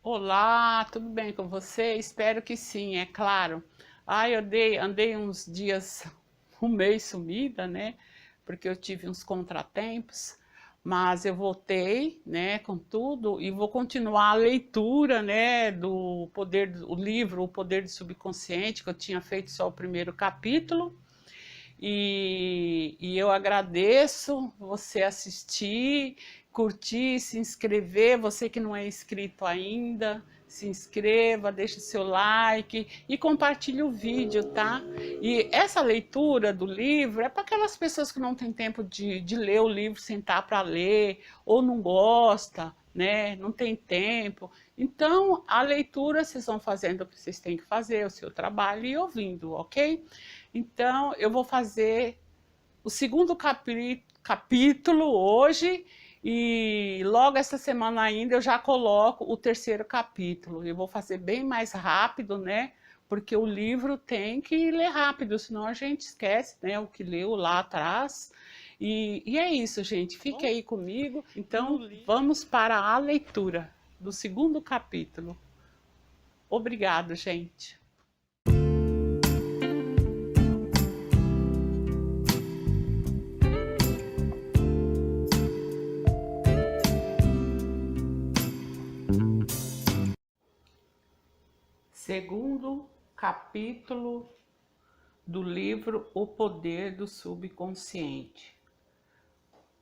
Olá, tudo bem com você? Espero que sim, é claro. Andei uns dias, um mês sumida, né? Porque eu tive uns contratempos, mas eu voltei, né, com tudo e vou continuar a leitura, né, o livro O Poder do Subconsciente, que eu tinha feito só o primeiro capítulo. E eu agradeço você assistir, curtir, se inscrever. Você que não é inscrito ainda, se inscreva, deixe seu like e compartilhe o vídeo, tá? E essa leitura do livro é para aquelas pessoas que não têm tempo de ler o livro, sentar para ler, ou não gosta, né? Não tem tempo. Então, a leitura vocês vão fazendo o que vocês têm que fazer, o seu trabalho e ouvindo, ok? Então, eu vou fazer o segundo capítulo hoje e logo essa semana ainda eu já coloco o terceiro capítulo. Eu vou fazer bem mais rápido, né? Porque o livro tem que ler rápido, senão a gente esquece, né? O que leu lá atrás. E é isso, gente. Fique aí comigo. Então, vamos para a leitura do segundo capítulo. Obrigado, gente. Segundo capítulo do livro O Poder do Subconsciente,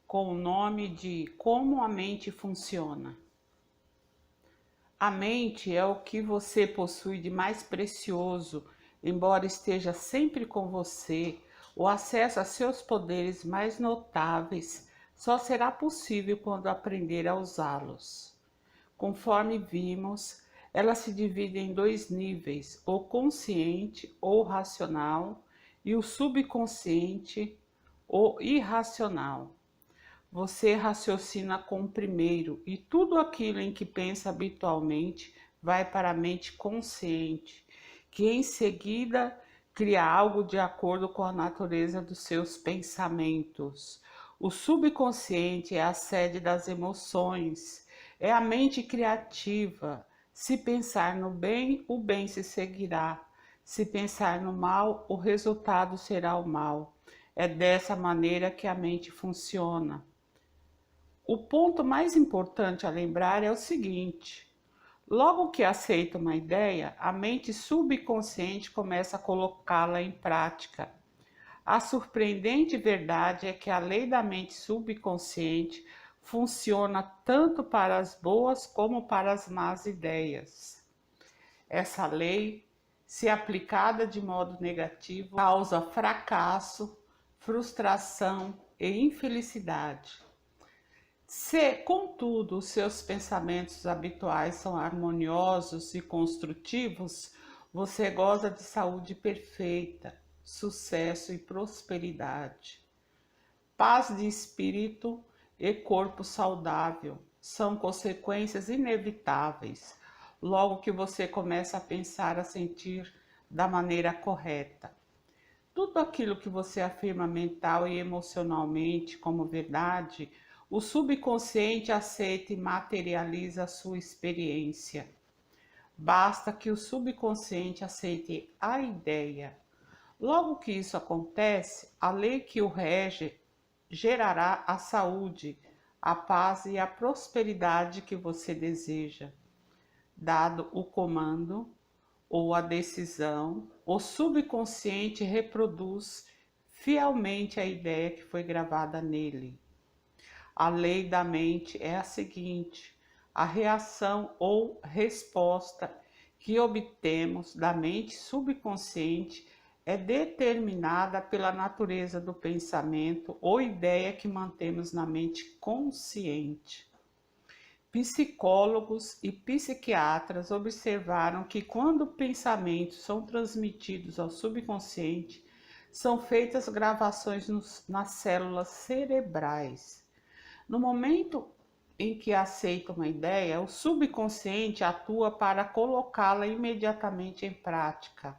com o nome de Como a Mente Funciona. A mente é o que você possui de mais precioso, embora esteja sempre com você. O acesso a seus poderes mais notáveis só será possível quando aprender a usá-los. Conforme vimos, ela se divide em dois níveis, o consciente ou racional e o subconsciente ou irracional. Você raciocina com o primeiro e tudo aquilo em que pensa habitualmente vai para a mente consciente, que em seguida cria algo de acordo com a natureza dos seus pensamentos. O subconsciente é a sede das emoções, é a mente criativa. Se pensar no bem, o bem se seguirá. Se pensar no mal, o resultado será o mal. É dessa maneira que a mente funciona. O ponto mais importante a lembrar é o seguinte: logo que aceita uma ideia, a mente subconsciente começa a colocá-la em prática. A surpreendente verdade é que a lei da mente subconsciente funciona tanto para as boas como para as más ideias. Essa lei, se aplicada de modo negativo, causa fracasso, frustração e infelicidade. Se, contudo, os seus pensamentos habituais são harmoniosos e construtivos, você goza de saúde perfeita, sucesso e prosperidade. Paz de espírito e corpo saudável são consequências inevitáveis, logo que você começa a pensar, a sentir da maneira correta. Tudo aquilo que você afirma mental e emocionalmente como verdade, o subconsciente aceita e materializa a sua experiência. Basta que o subconsciente aceite a ideia. Logo que isso acontece, a lei que o rege gerará a saúde, a paz e a prosperidade que você deseja. Dado o comando ou a decisão, o subconsciente reproduz fielmente a ideia que foi gravada nele. A lei da mente é a seguinte: a reação ou resposta que obtemos da mente subconsciente é determinada pela natureza do pensamento ou ideia que mantemos na mente consciente. Psicólogos e psiquiatras observaram que quando pensamentos são transmitidos ao subconsciente, são feitas gravações nas células cerebrais. No momento em que aceita uma ideia, o subconsciente atua para colocá-la imediatamente em prática,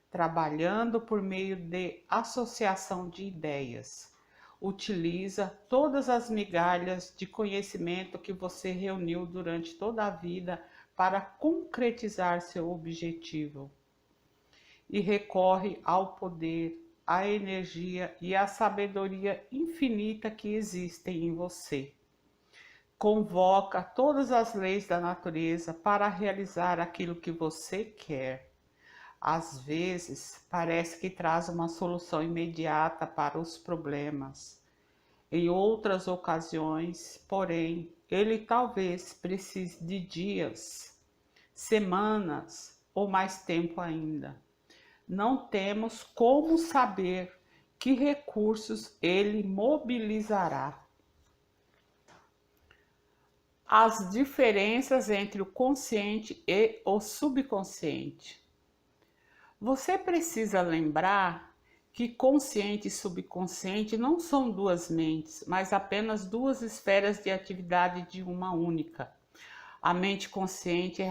trabalhando por meio de associação de ideias. Utiliza todas as migalhas de conhecimento que você reuniu durante toda a vida para concretizar seu objetivo e recorre ao poder, à energia e à sabedoria infinita que existem em você. Convoca todas as leis da natureza para realizar aquilo que você quer. Às vezes, parece que traz uma solução imediata para os problemas. Em outras ocasiões, porém, ele talvez precise de dias, semanas ou mais tempo ainda. Não temos como saber que recursos ele mobilizará. As diferenças entre o consciente e o subconsciente. Você precisa lembrar que consciente e subconsciente não são duas mentes, mas apenas duas esferas de atividade de uma única. A mente consciente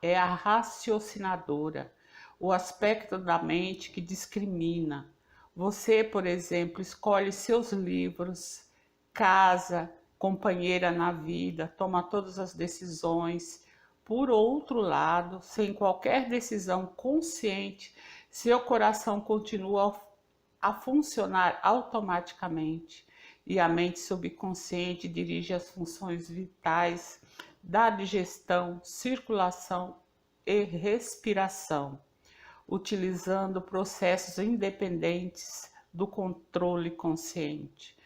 é a raciocinadora, o aspecto da mente que discrimina. Você, por exemplo, escolhe seus livros, casa, companheira na vida, toma todas as decisões. Por outro lado, sem qualquer decisão consciente, seu coração continua a funcionar automaticamente e a mente subconsciente dirige as funções vitais da digestão, circulação e respiração, utilizando processos independentes do controle consciente.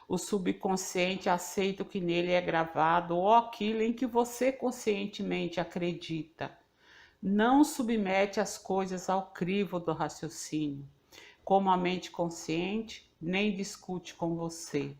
O subconsciente aceita o que nele é gravado ou aquilo em que você conscientemente acredita. Não submete as coisas ao crivo do raciocínio, como a mente consciente, nem discute com você.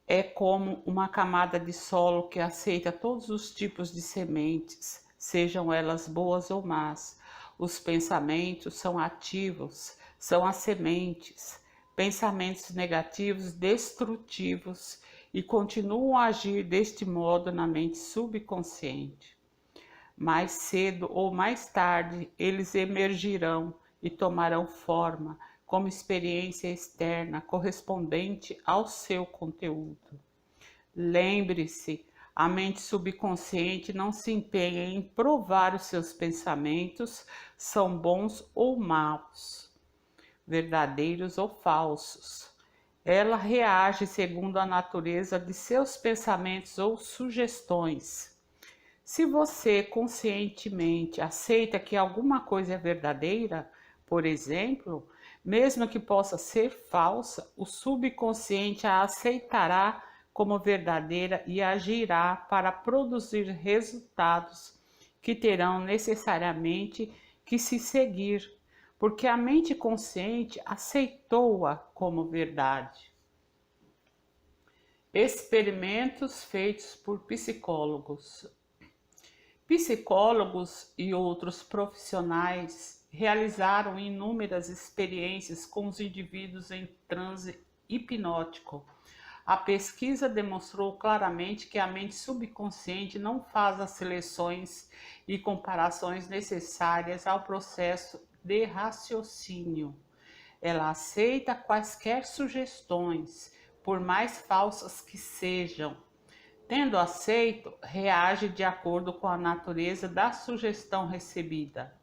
É como uma camada de solo que aceita todos os tipos de sementes, sejam elas boas ou más. Os pensamentos são ativos, são as sementes. Pensamentos negativos, destrutivos, e continuam a agir deste modo na mente subconsciente. Mais cedo ou mais tarde, eles emergirão e tomarão forma como experiência externa correspondente ao seu conteúdo. Lembre-se, a mente subconsciente não se empenha em provar os seus pensamentos são bons ou maus, verdadeiros ou falsos. Ela reage segundo a natureza de seus pensamentos ou sugestões. Se você conscientemente aceita que alguma coisa é verdadeira, por exemplo, mesmo que possa ser falsa, o subconsciente a aceitará como verdadeira e agirá para produzir resultados que terão necessariamente que se seguir, porque a mente consciente aceitou-a como verdade. Experimentos feitos por psicólogos. Psicólogos e outros profissionais realizaram inúmeras experiências com os indivíduos em transe hipnótico. A pesquisa demonstrou claramente que a mente subconsciente não faz as seleções e comparações necessárias ao processo de raciocínio. Ela aceita quaisquer sugestões, por mais falsas que sejam. Tendo aceito, reage de acordo com a natureza da sugestão recebida.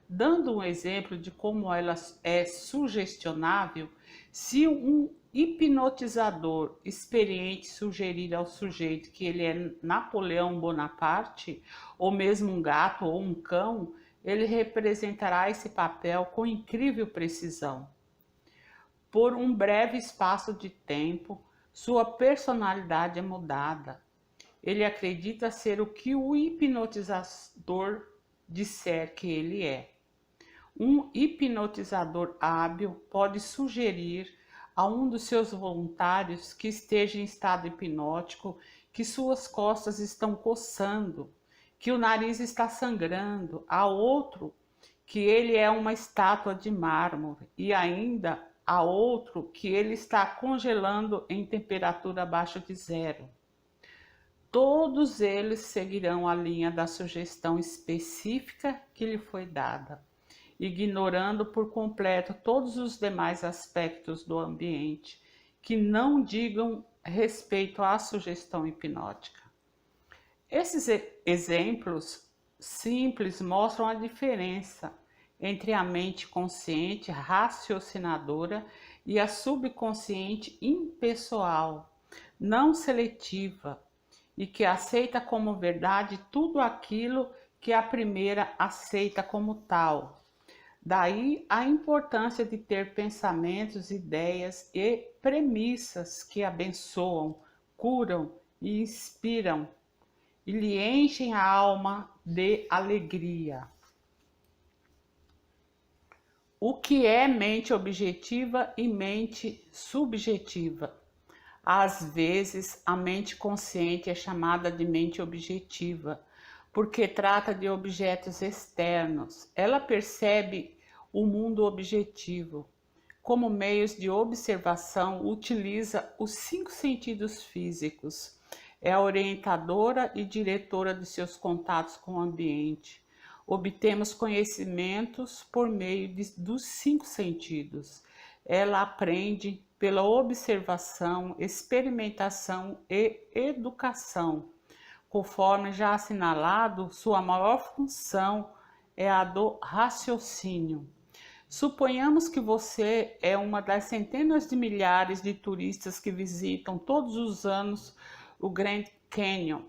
Dando um exemplo de como ela é sugestionável, se um hipnotizador experiente sugerir ao sujeito que ele é Napoleão Bonaparte, ou mesmo um gato ou um cão, ele representará esse papel com incrível precisão. Por um breve espaço de tempo, sua personalidade é mudada. Ele acredita ser o que o hipnotizador disser que ele é. Um hipnotizador hábil pode sugerir a um dos seus voluntários que esteja em estado hipnótico que suas costas estão coçando, que o nariz está sangrando, a outro que ele é uma estátua de mármore e ainda a outro que ele está congelando em temperatura abaixo de zero. Todos eles seguirão a linha da sugestão específica que lhe foi dada, ignorando por completo todos os demais aspectos do ambiente que não digam respeito à sugestão hipnótica. Esses exemplos simples mostram a diferença entre a mente consciente, raciocinadora, e a subconsciente impessoal, não seletiva, e que aceita como verdade tudo aquilo que a primeira aceita como tal. Daí a importância de ter pensamentos, ideias e premissas que abençoam, curam e inspiram e lhe enchem a alma de alegria. O que é mente objetiva e mente subjetiva? Às vezes, a mente consciente é chamada de mente objetiva, porque trata de objetos externos. Ela percebe o mundo objetivo. Como meios de observação, utiliza os 5 sentidos físicos. É a orientadora e diretora de seus contatos com o ambiente. Obtemos conhecimentos por meio dos 5 sentidos. Ela aprende pela observação, experimentação e educação. Conforme já assinalado, sua maior função é a do raciocínio. Suponhamos que você é uma das centenas de milhares de turistas que visitam todos os anos o Grand Canyon.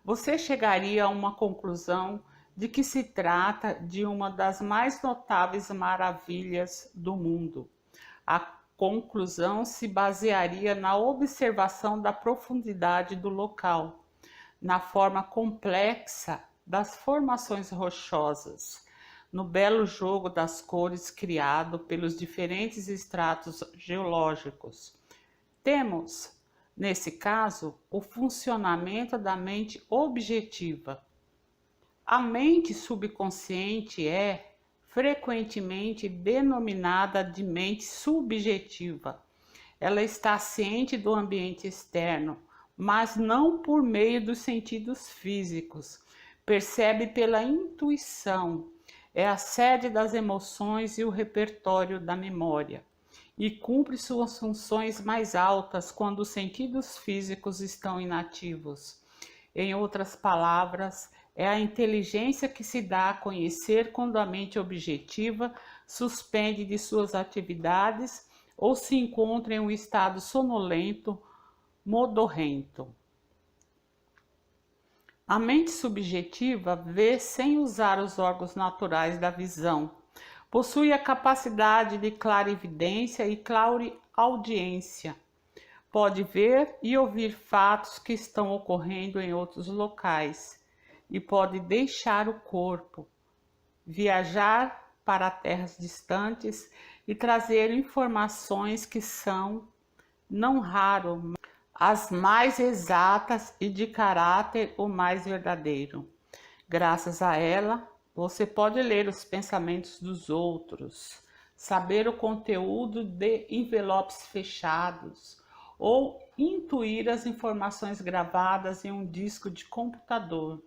Você chegaria a uma conclusão de que se trata de uma das mais notáveis maravilhas do mundo. A conclusão se basearia na observação da profundidade do local, na forma complexa das formações rochosas, no belo jogo das cores criado pelos diferentes estratos geológicos. Temos, nesse caso, o funcionamento da mente objetiva. A mente subconsciente é frequentemente denominada de mente subjetiva. Ela está ciente do ambiente externo, mas não por meio dos sentidos físicos. Percebe pela intuição. É a sede das emoções e o repertório da memória. E cumpre suas funções mais altas quando os sentidos físicos estão inativos. Em outras palavras, é a inteligência que se dá a conhecer quando a mente objetiva suspende de suas atividades ou se encontra em um estado sonolento, modorrento. A mente subjetiva vê sem usar os órgãos naturais da visão. Possui a capacidade de clarividência e clareaudiência. Pode ver e ouvir fatos que estão ocorrendo em outros locais e pode deixar o corpo, viajar para terras distantes e trazer informações que são, não raro, as mais exatas e de caráter o mais verdadeiro. Graças a ela, você pode ler os pensamentos dos outros, saber o conteúdo de envelopes fechados ou intuir as informações gravadas em um disco de computador,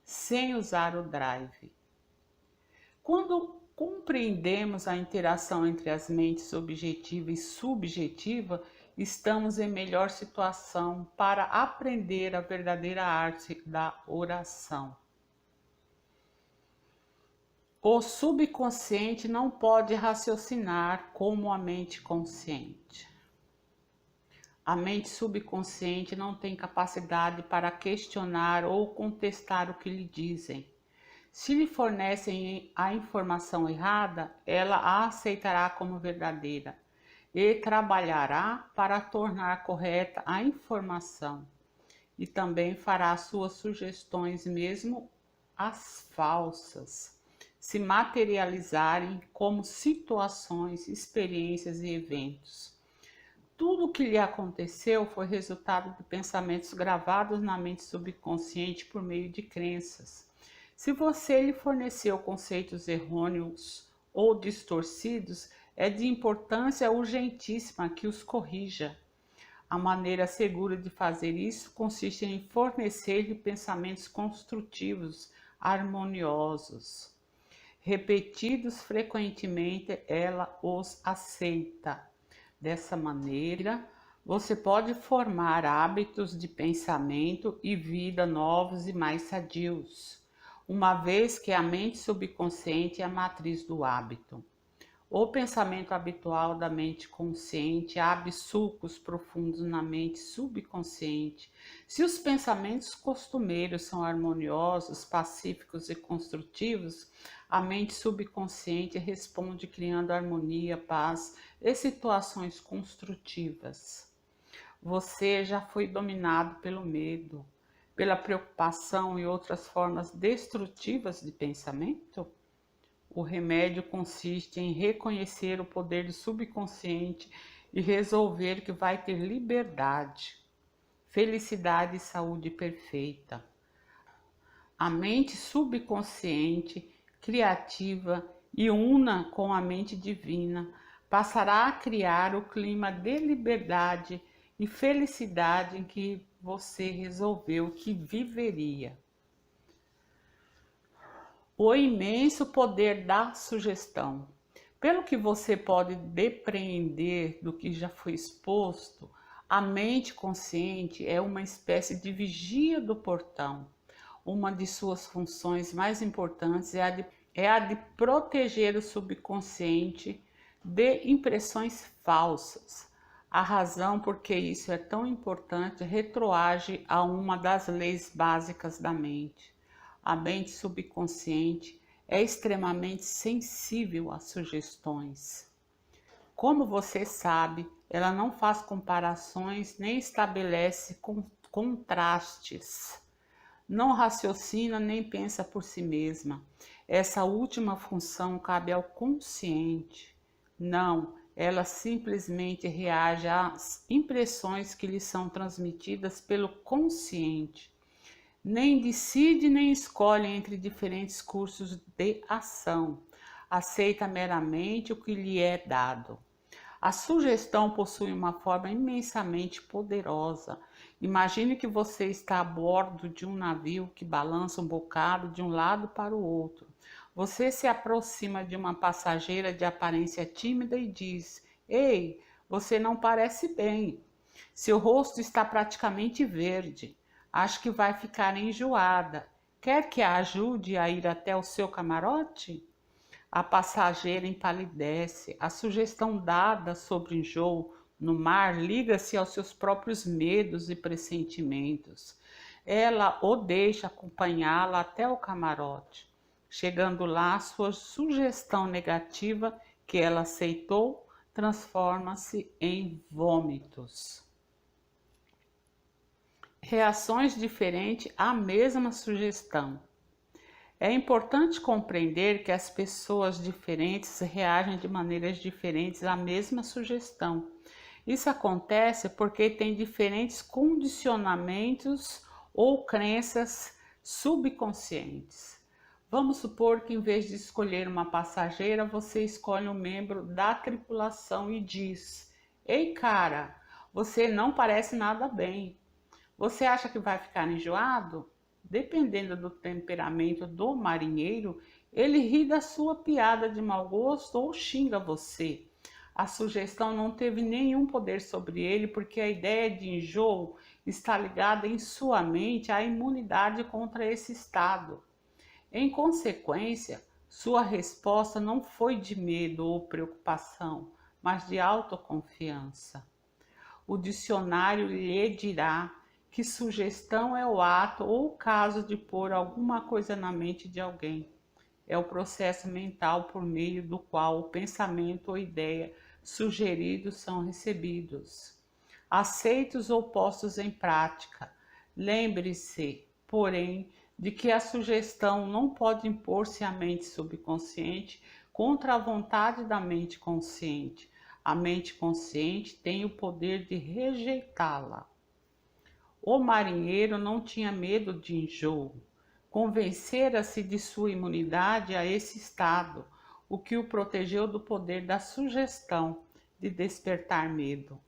sem usar o drive. Quando compreendemos a interação entre as mentes objetiva e subjetiva, estamos em melhor situação para aprender a verdadeira arte da oração. O subconsciente não pode raciocinar como a mente consciente. A mente subconsciente não tem capacidade para questionar ou contestar o que lhe dizem. Se lhe fornecem a informação errada, ela a aceitará como verdadeira e trabalhará para tornar correta a informação. E também fará suas sugestões, mesmo as falsas, se materializarem como situações, experiências e eventos. Tudo o que lhe aconteceu foi resultado de pensamentos gravados na mente subconsciente por meio de crenças. Se você lhe forneceu conceitos errôneos ou distorcidos, é de importância urgentíssima que os corrija. A maneira segura de fazer isso consiste em fornecer-lhe pensamentos construtivos, harmoniosos. Repetidos frequentemente, ela os aceita. Dessa maneira, você pode formar hábitos de pensamento e vida novos e mais sadios. uma vez que a mente subconsciente é a matriz do hábito. O pensamento habitual da mente consciente abre sulcos profundos na mente subconsciente. Se os pensamentos costumeiros são harmoniosos, pacíficos e construtivos, a mente subconsciente responde criando harmonia, paz e situações construtivas. Você já foi dominado pelo medo, pela preocupação e outras formas destrutivas de pensamento? O remédio consiste em reconhecer o poder do subconsciente e resolver que vai ter liberdade, felicidade e saúde perfeita. A mente subconsciente, criativa e una com a mente divina, passará a criar o clima de liberdade e felicidade em que você resolveu que viveria. O imenso poder da sugestão. Pelo que você pode depreender do que já foi exposto, a mente consciente é uma espécie de vigia do portão. Uma de suas funções mais importantes é a de proteger o subconsciente de impressões falsas. A razão por que isso é tão importante retroage a uma das leis básicas da mente. A mente subconsciente é extremamente sensível às sugestões. Como você sabe, ela não faz comparações nem estabelece contrastes. Não raciocina nem pensa por si mesma. Essa última função cabe ao consciente. Não, ela simplesmente reage às impressões que lhe são transmitidas pelo consciente. Nem decide nem escolhe entre diferentes cursos de ação. Aceita meramente o que lhe é dado. A sugestão possui uma forma imensamente poderosa. Imagine que você está a bordo de um navio que balança um bocado de um lado para o outro. Você se aproxima de uma passageira de aparência tímida e diz: "Ei, você não parece bem. Seu rosto está praticamente verde. Acho que vai ficar enjoada. Quer que a ajude a ir até o seu camarote?" A passageira empalidece. A sugestão dada sobre enjoo no mar liga-se aos seus próprios medos e pressentimentos. Ela o deixa acompanhá-la até o camarote. Chegando lá, sua sugestão negativa, que ela aceitou, transforma-se em vômitos. Reações diferentes à mesma sugestão. É importante compreender que as pessoas diferentes reagem de maneiras diferentes à mesma sugestão. Isso acontece porque têm diferentes condicionamentos ou crenças subconscientes. Vamos supor que, em vez de escolher uma passageira, você escolhe um membro da tripulação e diz: "Ei, cara, você não parece nada bem. Você acha que vai ficar enjoado?" Dependendo do temperamento do marinheiro, ele ri da sua piada de mau gosto ou xinga você. A sugestão não teve nenhum poder sobre ele, porque a ideia de enjoo está ligada em sua mente à imunidade contra esse estado. Em consequência, sua resposta não foi de medo ou preocupação, mas de autoconfiança. O dicionário lhe dirá que sugestão é o ato ou o caso de pôr alguma coisa na mente de alguém. É o processo mental por meio do qual o pensamento ou ideia sugeridos são recebidos, aceitos ou postos em prática. Lembre-se, porém, de que a sugestão não pode impor-se à mente subconsciente contra a vontade da mente consciente. A mente consciente tem o poder de rejeitá-la. O marinheiro não tinha medo de enjoo. Convencera-se de sua imunidade a esse estado, o que o protegeu do poder da sugestão de despertar medo.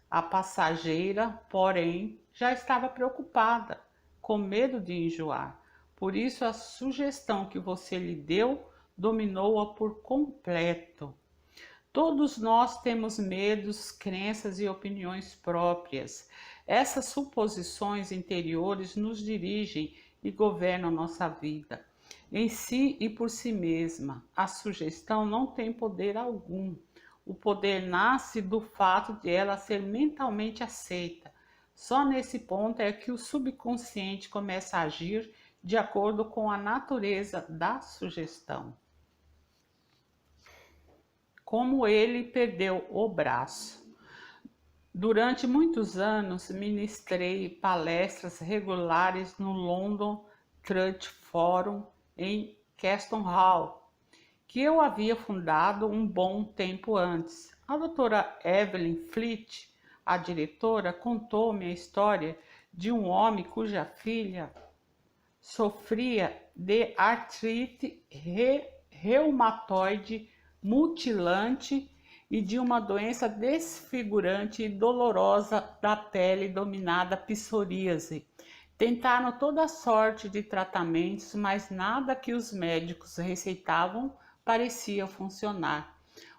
A passageira, porém, já estava preocupada, com medo de enjoar. Por isso, a sugestão que você lhe deu dominou-a por completo. Todos nós temos medos, crenças e opiniões próprias. Essas suposições interiores nos dirigem e governam nossa vida. Em si e por si mesma, a sugestão não tem poder algum. O poder nasce do fato de ela ser mentalmente aceita. Só nesse ponto é que o subconsciente começa a agir de acordo com a natureza da sugestão. Como ele perdeu o braço. Durante muitos anos, ministrei palestras regulares no London Truth Forum em Keston Hall, que eu havia fundado um bom tempo antes. A doutora Evelyn Fleet, a diretora, contou-me a história de um homem cuja filha sofria de artrite reumatoide mutilante e de uma doença desfigurante e dolorosa da pele dominada psoríase. Tentaram toda sorte de tratamentos, mas nada que os médicos receitavam parecia funcionar.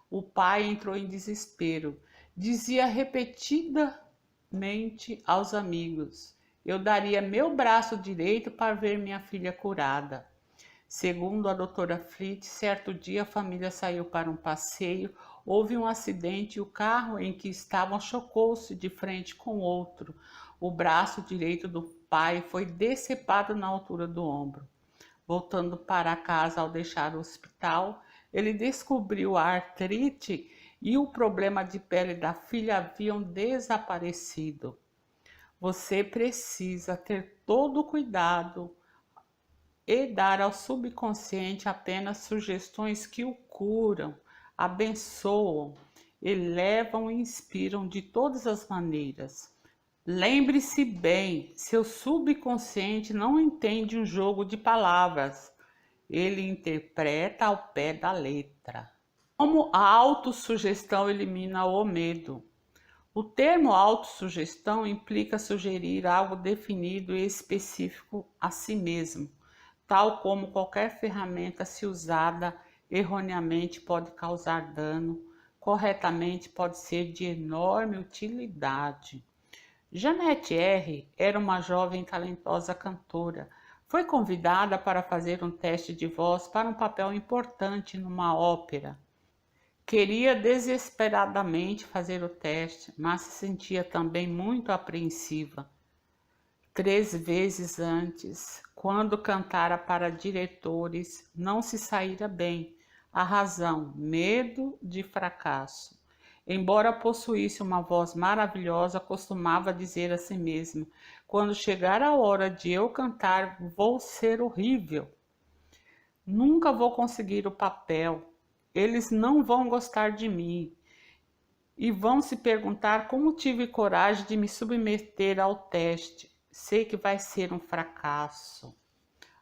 O pai entrou em desespero. Dizia repetidamente aos amigos: eu daria meu braço direito para ver minha filha curada. Segundo a doutora Fleet, certo dia a família saiu para um passeio, houve um acidente e o carro em que estavam chocou-se de frente com outro. O braço direito do pai foi decepado na altura do ombro. Voltando para casa ao deixar o hospital, ele descobriu a artrite e o problema de pele da filha haviam desaparecido. Você precisa ter todo o cuidado e dar ao subconsciente apenas sugestões que o curam, abençoam, elevam e inspiram de todas as maneiras. Lembre-se bem, seu subconsciente não entende um jogo de palavras, ele interpreta ao pé da letra. Como a autossugestão elimina o medo? O termo autossugestão implica sugerir algo definido e específico a si mesmo, tal como qualquer ferramenta, se usada erroneamente, pode causar dano, corretamente pode ser de enorme utilidade. Janete R. era uma jovem talentosa cantora. Foi convidada para fazer um teste de voz para um papel importante numa ópera. Queria desesperadamente fazer o teste, mas se sentia também muito apreensiva. 3 vezes antes, quando cantara para diretores, não se saíra bem. A razão: medo de fracasso. Embora possuísse uma voz maravilhosa, costumava dizer a si mesma: quando chegar a hora de eu cantar, vou ser horrível. Nunca vou conseguir o papel. Eles não vão gostar de mim e vão se perguntar como tive coragem de me submeter ao teste. Sei que vai ser um fracasso.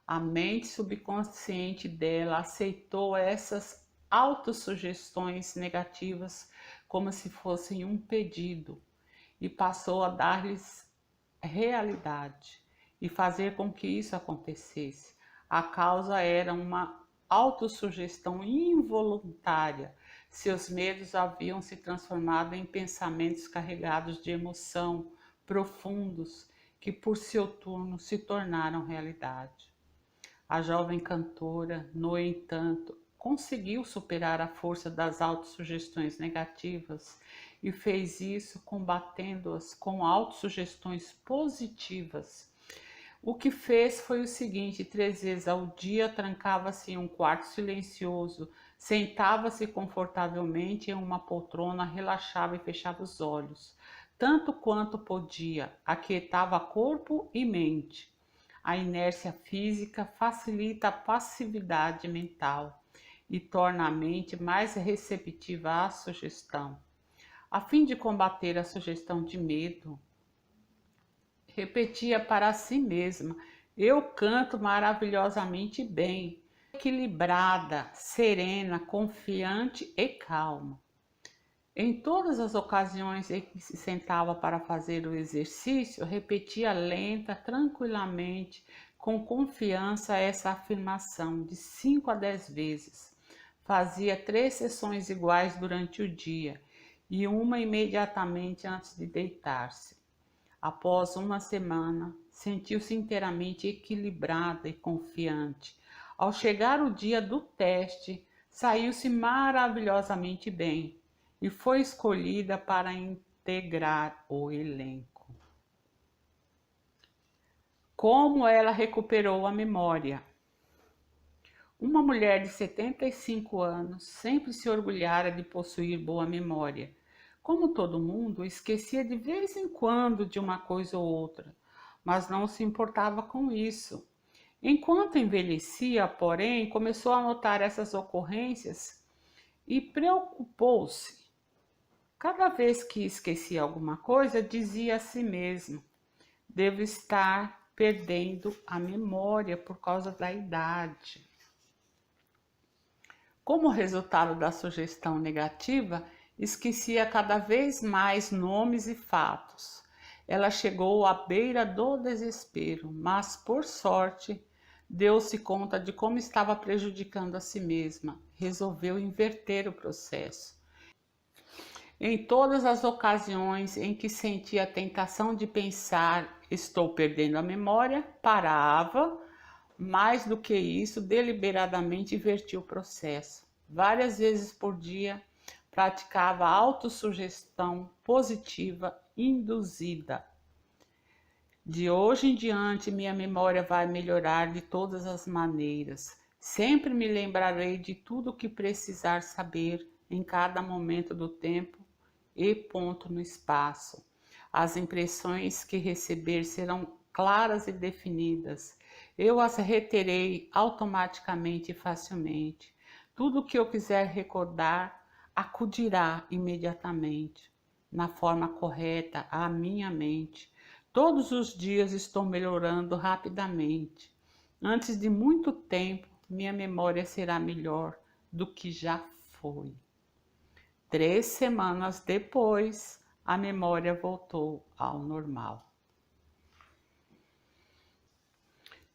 A mente subconsciente dela aceitou essas autossugestões negativas como se fossem um pedido e passou a dar-lhes realidade e fazer com que isso acontecesse. A causa era uma autossugestão involuntária. Seus medos haviam se transformado em pensamentos carregados de emoção, profundos, que por seu turno se tornaram realidade. A jovem cantora, no entanto, conseguiu superar a força das autossugestões negativas e fez isso combatendo-as com autossugestões positivas. O que fez foi o seguinte: 3 vezes ao dia trancava-se em um quarto silencioso, sentava-se confortavelmente em uma poltrona, relaxava e fechava os olhos, tanto quanto podia, aquietava corpo e mente. A inércia física facilita a passividade mental e torna a mente mais receptiva à sugestão. A fim de combater a sugestão de medo, repetia para si mesma: eu canto maravilhosamente bem, equilibrada, serena, confiante e calma. Em todas as ocasiões em que se sentava para fazer o exercício, repetia lenta, tranquilamente, com confiança essa afirmação de 5 a 10 vezes. Fazia 3 sessões iguais durante o dia e uma imediatamente antes de deitar-se. Após uma semana, sentiu-se inteiramente equilibrada e confiante. Ao chegar o dia do teste, saiu-se maravilhosamente bem e foi escolhida para integrar o elenco. Como ela recuperou a memória? Uma mulher de 75 anos sempre se orgulhara de possuir boa memória. Como todo mundo, esquecia de vez em quando de uma coisa ou outra, mas não se importava com isso. Enquanto envelhecia, porém, começou a notar essas ocorrências e preocupou-se. Cada vez que esquecia alguma coisa, dizia a si mesmo: devo estar perdendo a memória por causa da idade. Como resultado da sugestão negativa, esquecia cada vez mais nomes e fatos. Ela chegou à beira do desespero, mas, por sorte, deu-se conta de como estava prejudicando a si mesma. Resolveu inverter o processo. Em todas as ocasiões em que sentia a tentação de pensar estou perdendo a memória, parava. Mais do que isso, deliberadamente invertia o processo. Várias vezes por dia, praticava autossugestão positiva induzida. De hoje em diante, minha memória vai melhorar de todas as maneiras. Sempre me lembrarei de tudo o que precisar saber em cada momento do tempo e ponto no espaço. As impressões que receber serão claras e definidas. Eu as reterei automaticamente e facilmente. Tudo o que eu quiser recordar acudirá imediatamente, na forma correta, à minha mente. Todos os dias estou melhorando rapidamente. Antes de muito tempo, minha memória será melhor do que já foi. 3 semanas depois, a memória voltou ao normal.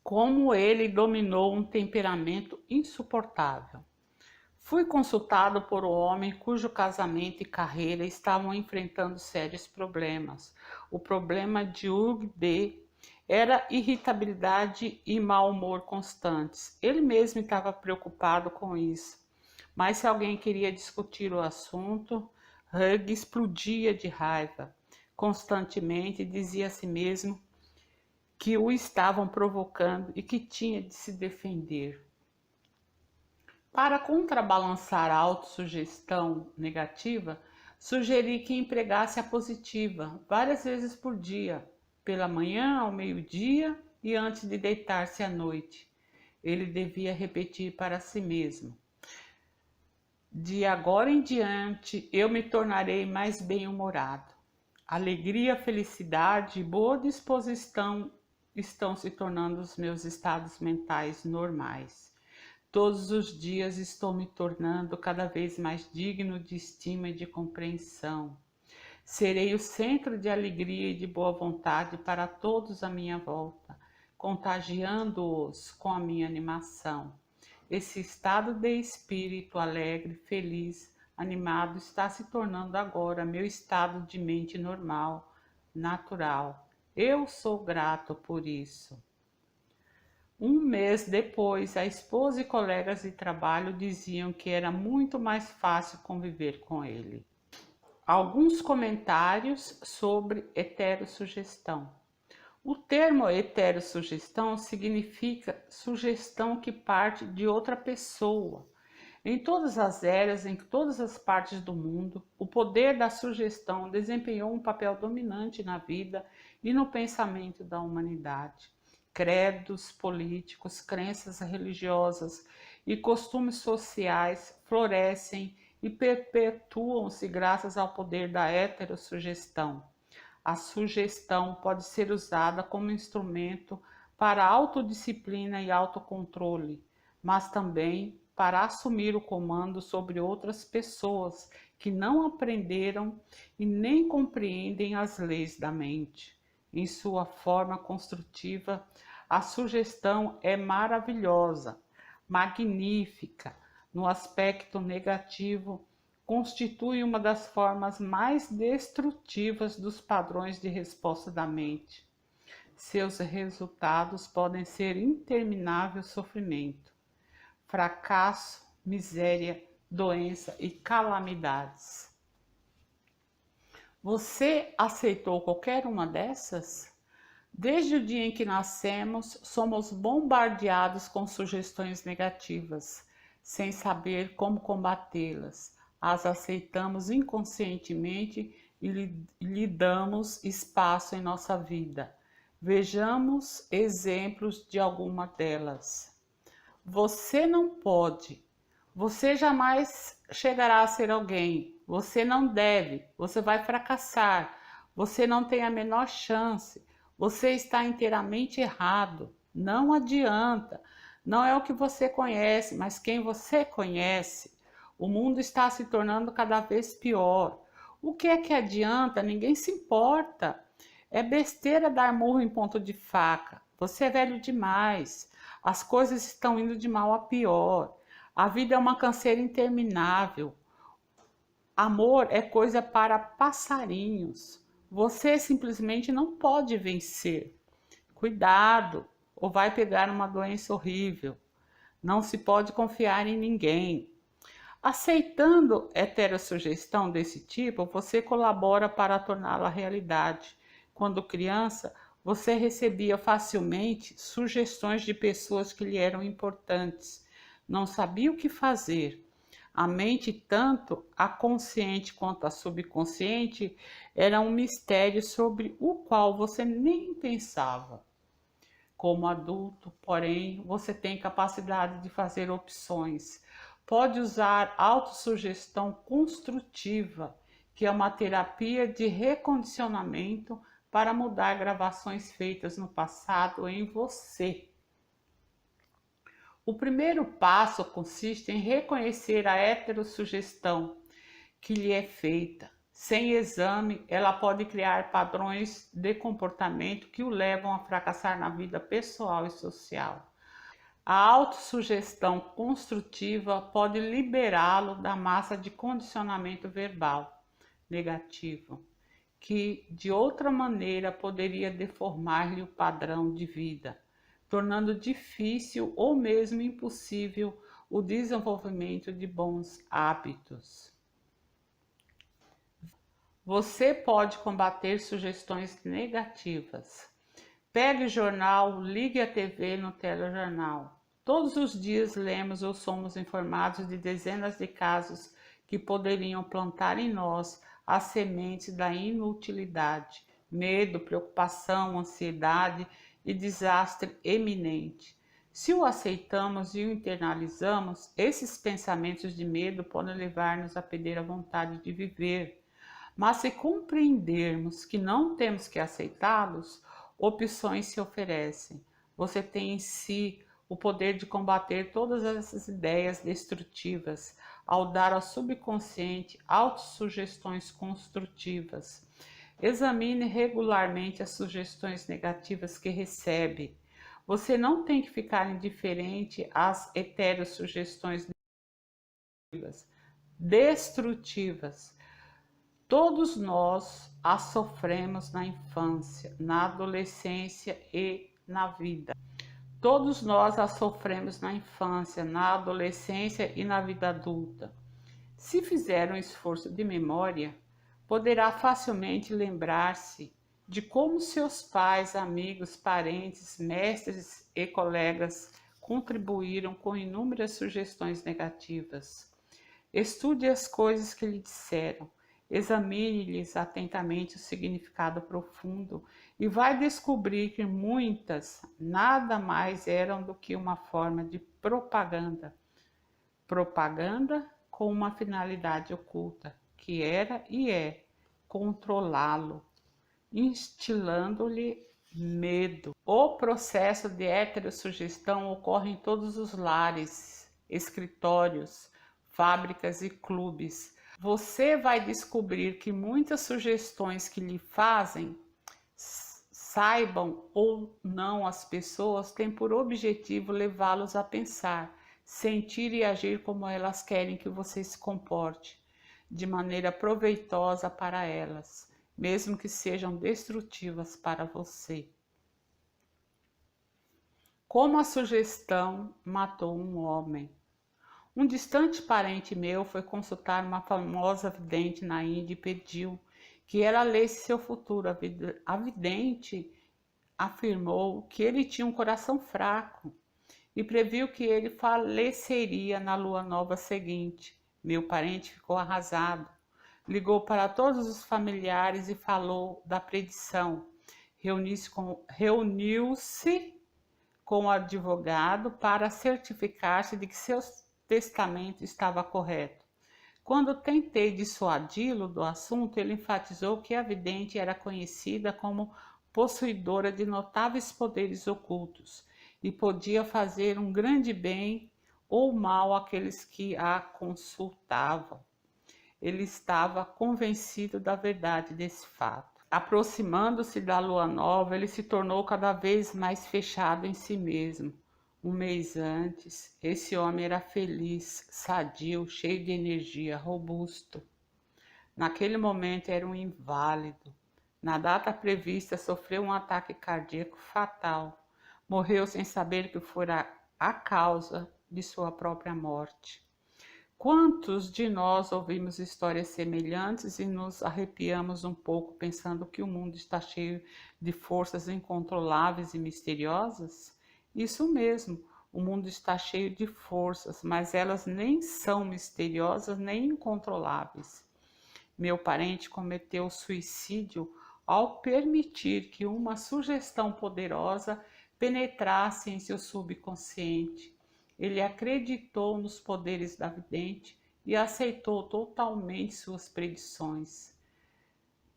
Como ele dominou um temperamento insuportável. Fui consultado por um homem cujo casamento e carreira estavam enfrentando sérios problemas. O problema de Hugh B. era irritabilidade e mau humor constantes. Ele mesmo estava preocupado com isso. Mas se alguém queria discutir o assunto, Hugh explodia de raiva. Constantemente dizia a si mesmo que o estavam provocando e que tinha de se defender. Para contrabalançar a autossugestão negativa, sugeri que empregasse a positiva várias vezes por dia, pela manhã, ao meio-dia e antes de deitar-se à noite. Ele devia repetir para si mesmo: de agora em diante, eu me tornarei mais bem-humorado. Alegria, felicidade e boa disposição estão se tornando os meus estados mentais normais. Todos os dias estou me tornando cada vez mais digno de estima e de compreensão. Serei o centro de alegria e de boa vontade para todos à minha volta, contagiando-os com a minha animação. Esse estado de espírito alegre, feliz, animado está se tornando agora meu estado de mente normal, natural. Eu sou grato por isso. 1 mês depois, a esposa e colegas de trabalho diziam que era muito mais fácil conviver com ele. Alguns comentários sobre heterossugestão. O termo heterossugestão significa sugestão que parte de outra pessoa. Em todas as eras, em todas as partes do mundo, o poder da sugestão desempenhou um papel dominante na vida e no pensamento da humanidade. Credos políticos, crenças religiosas e costumes sociais florescem e perpetuam-se graças ao poder da heterossugestão. A sugestão pode ser usada como instrumento para autodisciplina e autocontrole, mas também para assumir o comando sobre outras pessoas que não aprenderam e nem compreendem as leis da mente. Em sua forma construtiva, a sugestão é maravilhosa, magnífica. No aspecto negativo, constitui uma das formas mais destrutivas dos padrões de resposta da mente. Seus resultados podem ser interminável sofrimento, fracasso, miséria, doença e calamidades. Você aceitou qualquer uma dessas? Desde o dia em que nascemos, somos bombardeados com sugestões negativas, sem saber como combatê-las. As aceitamos inconscientemente e lhe damos espaço em nossa vida. Vejamos exemplos de alguma delas. Você não pode. Você jamais chegará a ser alguém. Você não deve. Você vai fracassar. Você não tem a menor chance. Você está inteiramente errado. Não adianta. Não é o que você conhece, mas quem você conhece. O mundo está se tornando cada vez pior. O que é que adianta? Ninguém se importa. É besteira dar murro em ponto de faca. Você é velho demais. As coisas estão indo de mal a pior. A vida é uma canseira interminável. Amor é coisa para passarinhos. Você simplesmente não pode vencer. Cuidado, ou vai pegar uma doença horrível. Não se pode confiar em ninguém. Aceitando heterossugestão desse tipo, você colabora para torná-la realidade. Quando criança, você recebia facilmente sugestões de pessoas que lhe eram importantes. Não sabia o que fazer. A mente, tanto a consciente quanto a subconsciente, era um mistério sobre o qual você nem pensava. Como adulto, porém, você tem capacidade de fazer opções. Pode usar autossugestão construtiva, que é uma terapia de recondicionamento para mudar gravações feitas no passado em você. O primeiro passo consiste em reconhecer a heterossugestão que lhe é feita. Sem exame, ela pode criar padrões de comportamento que o levam a fracassar na vida pessoal e social. A autossugestão construtiva pode liberá-lo da massa de condicionamento verbal negativo, que de outra maneira poderia deformar-lhe o padrão de vida, tornando difícil ou mesmo impossível o desenvolvimento de bons hábitos. Você pode combater sugestões negativas. Pegue o jornal, ligue a TV no telejornal. Todos os dias lemos ou somos informados de dezenas de casos que poderiam plantar em nós as sementes da inutilidade, medo, preocupação, ansiedade e desastre iminente. Se o aceitamos e o internalizamos, esses pensamentos de medo podem levar-nos a perder a vontade de viver. Mas se compreendermos que não temos que aceitá-los, opções se oferecem. Você tem em si o poder de combater todas essas ideias destrutivas ao dar ao subconsciente autossugestões construtivas. Examine regularmente as sugestões negativas que recebe. Você não tem que ficar indiferente às heterossugestões negativas, destrutivas. Todos nós as sofremos na infância, na adolescência e na vida. Todos nós as sofremos na infância, na adolescência e na vida adulta. Se fizer um esforço de memória, poderá facilmente lembrar-se de como seus pais, amigos, parentes, mestres e colegas contribuíram com inúmeras sugestões negativas. Estude as coisas que lhe disseram. Examine-lhes atentamente o significado profundo e vai descobrir que muitas nada mais eram do que uma forma de propaganda. Propaganda com uma finalidade oculta, que era e é controlá-lo, instilando-lhe medo. O processo de heterossugestão ocorre em todos os lares, escritórios, fábricas e clubes. Você vai descobrir que muitas sugestões que lhe fazem, saibam ou não as pessoas, têm por objetivo levá-los a pensar, sentir e agir como elas querem que você se comporte, de maneira proveitosa para elas, mesmo que sejam destrutivas para você. Como a sugestão matou um homem. Um distante parente meu foi consultar uma famosa vidente na Índia e pediu que ela lesse seu futuro. A vidente afirmou que ele tinha um coração fraco e previu que ele faleceria na lua nova seguinte. Meu parente ficou arrasado. Ligou para todos os familiares e falou da predição. Reuniu-se com o advogado para certificar-se de que seu testamento estava correto. Quando tentei dissuadi-lo do assunto, ele enfatizou que a vidente era conhecida como possuidora de notáveis poderes ocultos e podia fazer um grande bem ou mal àqueles que a consultavam. Ele estava convencido da verdade desse fato. Aproximando-se da lua nova, ele se tornou cada vez mais fechado em si mesmo. Um mês antes, esse homem era feliz, sadio, cheio de energia, robusto. Naquele momento era um inválido. Na data prevista, sofreu um ataque cardíaco fatal. Morreu sem saber que fora a causa de sua própria morte. Quantos de nós ouvimos histórias semelhantes e nos arrepiamos um pouco pensando que o mundo está cheio de forças incontroláveis e misteriosas? Isso mesmo, o mundo está cheio de forças, mas elas nem são misteriosas nem incontroláveis. Meu parente cometeu suicídio ao permitir que uma sugestão poderosa penetrasse em seu subconsciente. Ele acreditou nos poderes da vidente e aceitou totalmente suas predições.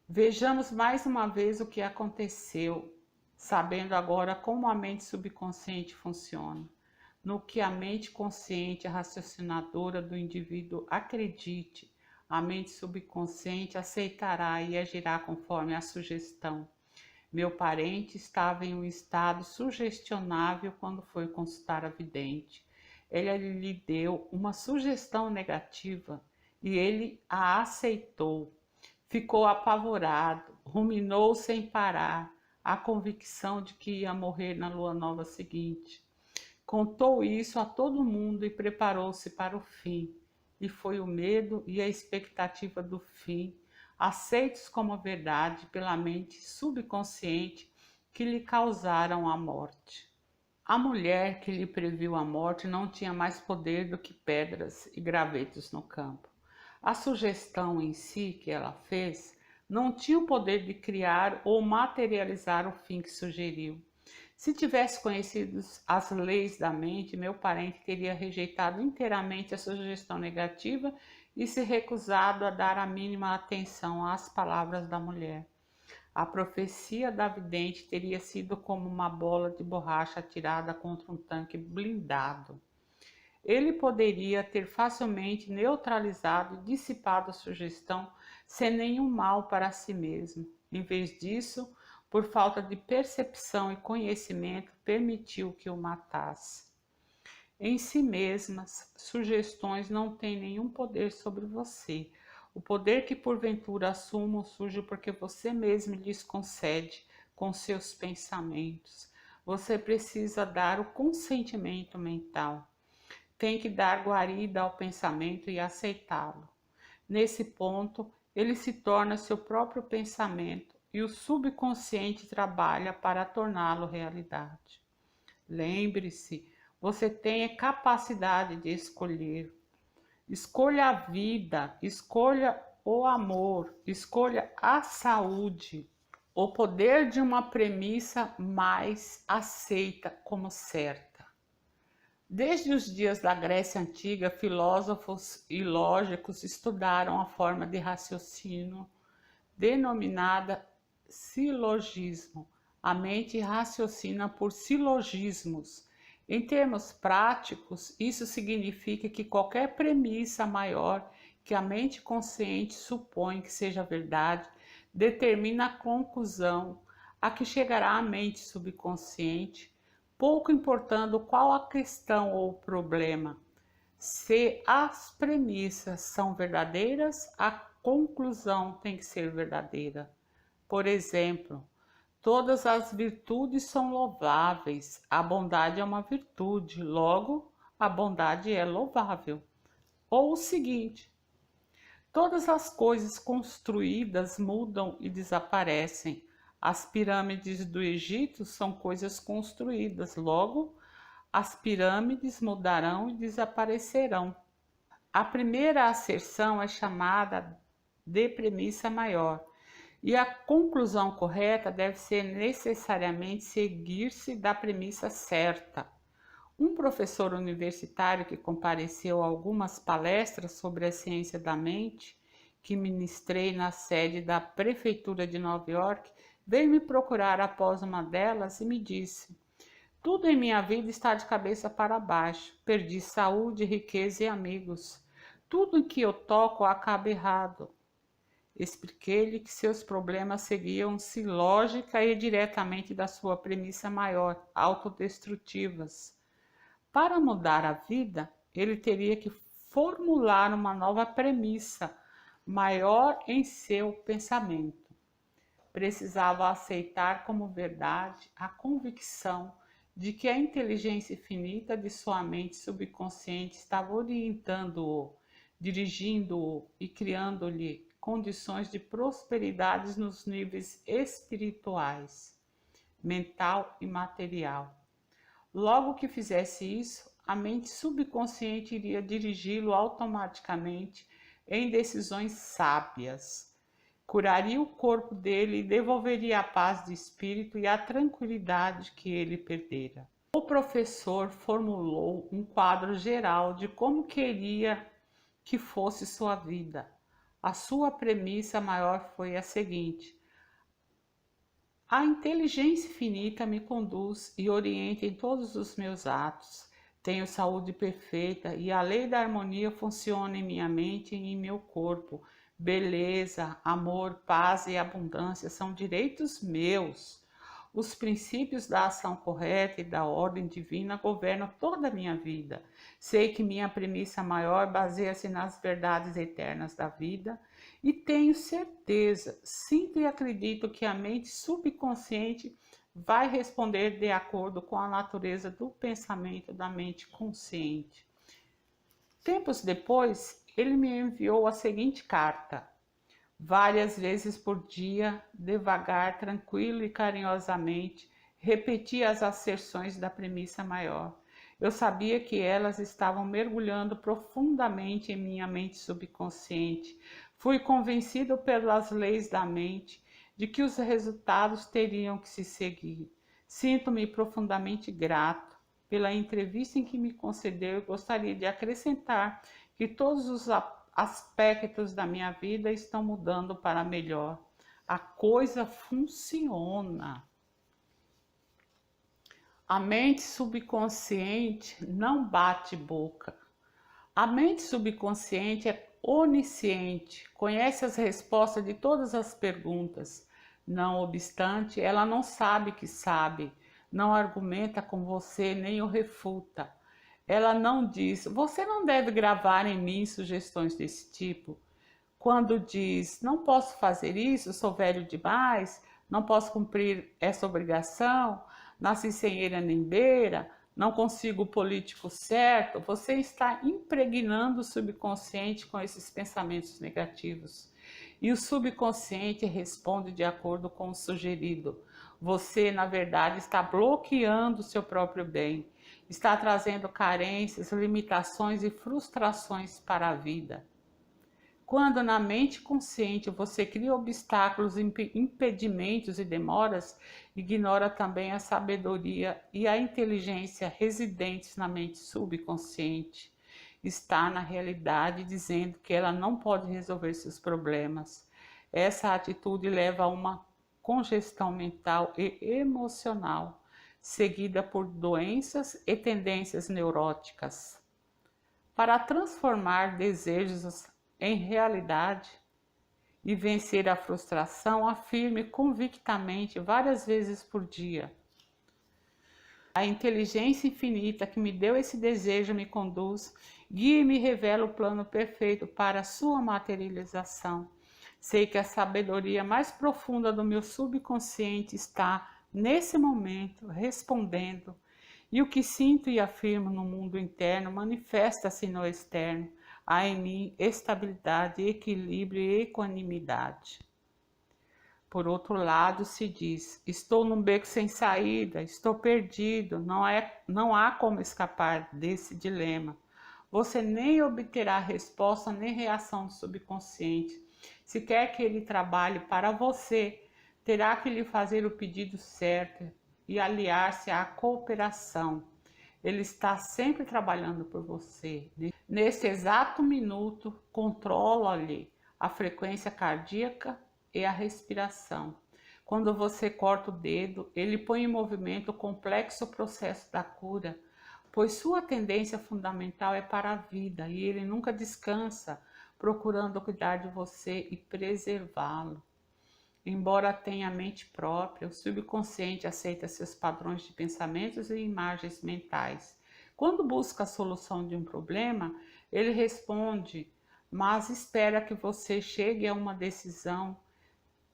Vejamos mais uma vez o que aconteceu, sabendo agora como a mente subconsciente funciona. No que a mente consciente, a raciocinadora do indivíduo acredite, a mente subconsciente aceitará e agirá conforme a sugestão. Meu parente estava em um estado sugestionável quando foi consultar a vidente. Ela lhe deu uma sugestão negativa e ele a aceitou. Ficou apavorado, ruminou sem parar a convicção de que ia morrer na lua nova seguinte. Contou isso a todo mundo e preparou-se para o fim. E foi o medo e a expectativa do fim, aceitos como verdade pela mente subconsciente, que lhe causaram a morte. A mulher que lhe previu a morte não tinha mais poder do que pedras e gravetos no campo. A sugestão em si que ela fez não tinha o poder de criar ou materializar o fim que sugeriu. Se tivesse conhecido as leis da mente, meu parente teria rejeitado inteiramente a sugestão negativa e se recusado a dar a mínima atenção às palavras da mulher. A profecia da vidente teria sido como uma bola de borracha atirada contra um tanque blindado. Ele poderia ter facilmente neutralizado e dissipado a sugestão sem nenhum mal para si mesmo. Em vez disso, por falta de percepção e conhecimento, permitiu que o matasse. Em si mesmas, sugestões não têm nenhum poder sobre você. O poder que porventura assumam surge porque você mesmo lhes concede com seus pensamentos. Você precisa dar o consentimento mental. Tem que dar guarida ao pensamento e aceitá-lo. Nesse ponto, ele se torna seu próprio pensamento e o subconsciente trabalha para torná-lo realidade. Lembre-se, você tem a capacidade de escolher. Escolha a vida, escolha o amor, escolha a saúde. O poder de uma premissa mais aceita como certa. Desde os dias da Grécia Antiga, filósofos e lógicos estudaram a forma de raciocínio denominada silogismo. A mente raciocina por silogismos. Em termos práticos, isso significa que qualquer premissa maior que a mente consciente supõe que seja verdade determina a conclusão a que chegará a mente subconsciente, pouco importando qual a questão ou o problema. Se as premissas são verdadeiras, a conclusão tem que ser verdadeira. Por exemplo, todas as virtudes são louváveis, a bondade é uma virtude, logo, a bondade é louvável. Ou o seguinte: todas as coisas construídas mudam e desaparecem. As pirâmides do Egito são coisas construídas, logo, as pirâmides mudarão e desaparecerão. A primeira asserção é chamada de premissa maior, e a conclusão correta deve ser necessariamente seguir-se da premissa certa. Um professor universitário que compareceu a algumas palestras sobre a ciência da mente, que ministrei na sede da Prefeitura de Nova York, veio me procurar após uma delas e me disse: tudo em minha vida está de cabeça para baixo. Perdi saúde, riqueza e amigos. Tudo em que eu toco acaba errado. Expliquei-lhe que seus problemas seguiam-se lógica e diretamente da sua premissa maior, autodestrutivas. Para mudar a vida, ele teria que formular uma nova premissa, maior em seu pensamento. Precisava aceitar como verdade a convicção de que a inteligência infinita de sua mente subconsciente estava orientando-o, dirigindo-o e criando-lhe condições de prosperidade nos níveis espirituais, mental e material. Logo que fizesse isso, a mente subconsciente iria dirigi-lo automaticamente em decisões sábias. Curaria o corpo dele e devolveria a paz de espírito e a tranquilidade que ele perdera. O professor formulou um quadro geral de como queria que fosse sua vida. A sua premissa maior foi a seguinte: a inteligência infinita me conduz e orienta em todos os meus atos. Tenho saúde perfeita e a lei da harmonia funciona em minha mente e em meu corpo. Beleza, amor, paz e abundância são direitos meus. Os princípios da ação correta e da ordem divina governam toda a minha vida. Sei que minha premissa maior baseia-se nas verdades eternas da vida e tenho certeza, sinto e acredito que a mente subconsciente vai responder de acordo com a natureza do pensamento da mente consciente. Tempos depois, ele me enviou a seguinte carta. Várias vezes por dia, devagar, tranquilo e carinhosamente, repetia as asserções da premissa maior. Eu sabia que elas estavam mergulhando profundamente em minha mente subconsciente. Fui convencido pelas leis da mente de que os resultados teriam que se seguir. Sinto-me profundamente grato pela entrevista em que me concedeu e gostaria de acrescentar que todos os aspectos da minha vida estão mudando para melhor. A coisa funciona. A mente subconsciente não bate boca. A mente subconsciente é onisciente, conhece as respostas de todas as perguntas. Não obstante, ela não sabe que sabe, não argumenta com você nem o refuta. Ela não diz: você não deve gravar em mim sugestões desse tipo. Quando diz: não posso fazer isso, sou velho demais, não posso cumprir essa obrigação, nasci sem eira nem beira, não consigo o político certo, você está impregnando o subconsciente com esses pensamentos negativos. E o subconsciente responde de acordo com o sugerido. Você, na verdade, está bloqueando o seu próprio bem. Está trazendo carências, limitações e frustrações para a vida. Quando na mente consciente você cria obstáculos, impedimentos e demoras, ignora também a sabedoria e a inteligência residentes na mente subconsciente. Está na realidade dizendo que ela não pode resolver seus problemas. Essa atitude leva a uma congestão mental e emocional, seguida por doenças e tendências neuróticas. Para transformar desejos em realidade e vencer a frustração, afirme convictamente várias vezes por dia: a inteligência infinita que me deu esse desejo me conduz, guia e me revela o plano perfeito para a sua materialização. Sei que a sabedoria mais profunda do meu subconsciente está, nesse momento, respondendo E o que sinto e afirmo no mundo interno manifesta-se no externo. Há em mim estabilidade, equilíbrio e equanimidade. Por outro lado, se diz: estou num beco sem saída, estou perdido, não há como escapar desse dilema. Você nem obterá resposta nem reação do subconsciente. Se quer que ele trabalhe para você, terá que lhe fazer o pedido certo e aliar-se à cooperação. Ele está sempre trabalhando por você. Nesse exato minuto, controla-lhe a frequência cardíaca e a respiração. Quando você corta o dedo, ele põe em movimento o complexo processo da cura, pois sua tendência fundamental é para a vida e ele nunca descansa, procurando cuidar de você e preservá-lo. Embora tenha mente própria, o subconsciente aceita seus padrões de pensamentos e imagens mentais. Quando busca a solução de um problema, ele responde, mas espera que você chegue a uma decisão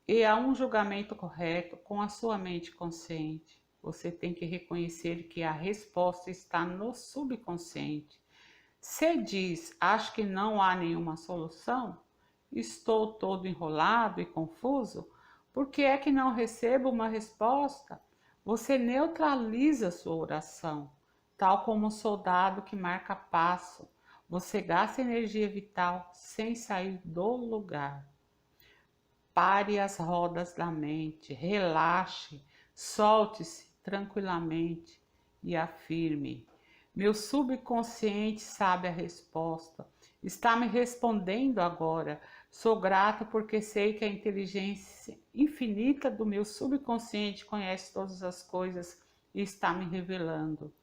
e a um julgamento correto com a sua mente consciente. Você tem que reconhecer que a resposta está no subconsciente. Se diz, acho que não há nenhuma solução, estou todo enrolado e confuso, por que é que não recebo uma resposta? Você neutraliza sua oração, tal como um soldado que marca passo. Você gasta energia vital sem sair do lugar. Pare as rodas da mente, relaxe, solte-se tranquilamente e afirme: meu subconsciente sabe a resposta, está me respondendo agora. Sou grato porque sei que a inteligência infinita do meu subconsciente conhece todas as coisas e está me revelando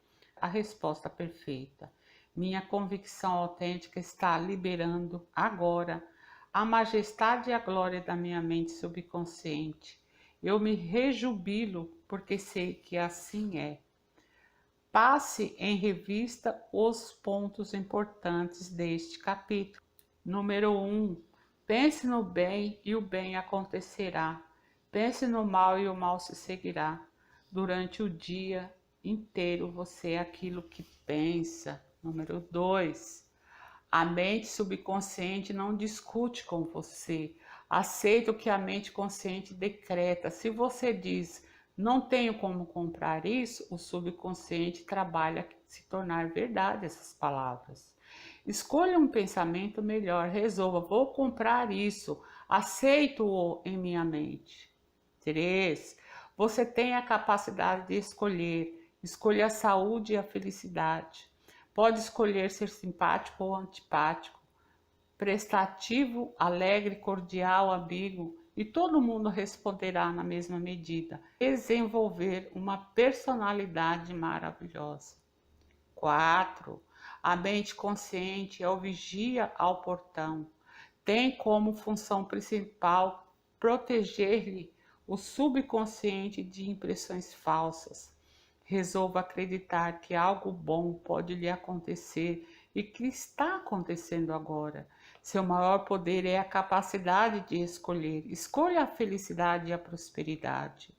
a resposta perfeita. Minha convicção autêntica está liberando agora a majestade e a glória da minha mente subconsciente. Eu me rejubilo porque sei que assim é. Passe em revista os pontos importantes deste capítulo. Número 1. Pense no bem e o bem acontecerá. Pense no mal e o mal se seguirá. Durante o dia inteiro você é aquilo que pensa. Número 2. A mente subconsciente não discute com você. Aceita o que a mente consciente decreta. Se você diz, não tenho como comprar isso, o subconsciente trabalha a se tornar verdade essas palavras. Escolha um pensamento melhor, resolva, vou comprar isso, aceito-o em minha mente. 3. Você tem a capacidade de escolher. Escolha a saúde e a felicidade. Pode escolher ser simpático ou antipático, prestativo, alegre, cordial, amigo, e todo mundo responderá na mesma medida. Desenvolver uma personalidade maravilhosa. 4. A mente consciente é o vigia ao portão. Tem como função principal proteger-lhe o subconsciente de impressões falsas. Resolva acreditar que algo bom pode lhe acontecer e que está acontecendo agora. Seu maior poder é a capacidade de escolher. Escolha a felicidade e a prosperidade.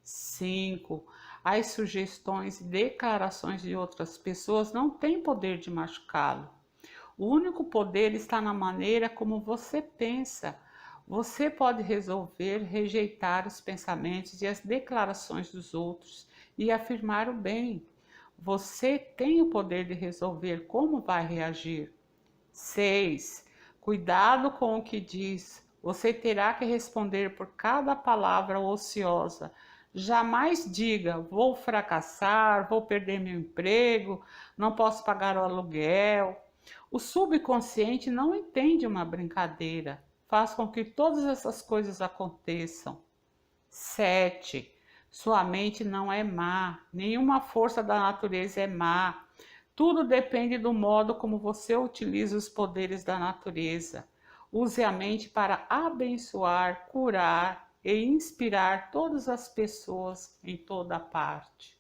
5. As sugestões e declarações de outras pessoas não têm poder de machucá-lo. O único poder está na maneira como você pensa. Você pode resolver rejeitar os pensamentos e as declarações dos outros e afirmar o bem. Você tem o poder de resolver como vai reagir. 6. Cuidado com o que diz. Você terá que responder por cada palavra ociosa. Jamais diga, vou fracassar, vou perder meu emprego, não posso pagar o aluguel. O subconsciente não entende uma brincadeira. Faz com que todas essas coisas aconteçam. 7. Sua mente não é má, nenhuma força da natureza é má. Tudo depende do modo como você utiliza os poderes da natureza. Use a mente para abençoar, curar e inspirar todas as pessoas em toda parte.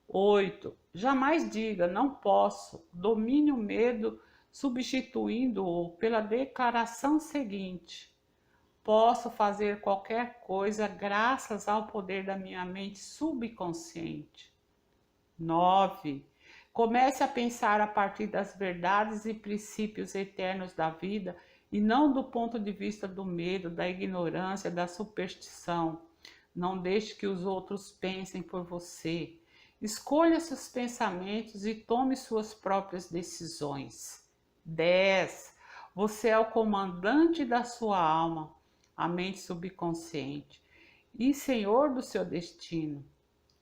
8. Jamais diga não posso. Domine o medo substituindo-o pela declaração seguinte: posso fazer qualquer coisa graças ao poder da minha mente subconsciente. 9. Comece a pensar a partir das verdades e princípios eternos da vida e não do ponto de vista do medo, da ignorância, da superstição. Não deixe que os outros pensem por você. Escolha seus pensamentos e tome suas próprias decisões. 10. Você é o comandante da sua alma, a mente subconsciente, e senhor do seu destino.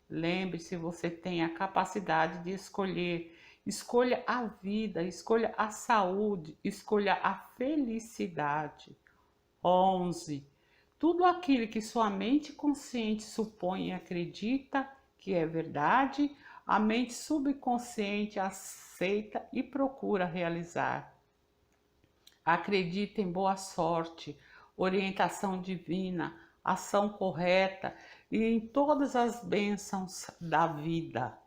Lembre-se, você tem a capacidade de escolher. Escolha a vida, escolha a saúde, escolha a felicidade. 11. Tudo aquilo que sua mente consciente supõe e acredita que é verdade, a mente subconsciente aceita e procura realizar. Acredita em boa sorte, orientação divina, ação correta e em todas as bênçãos da vida.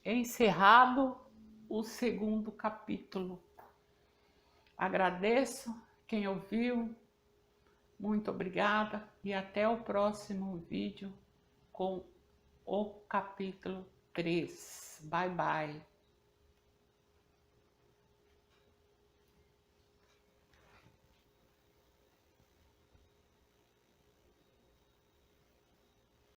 Encerrado o segundo capítulo. Agradeço quem ouviu, muito obrigada e até o próximo vídeo com o capítulo 3. Bye bye.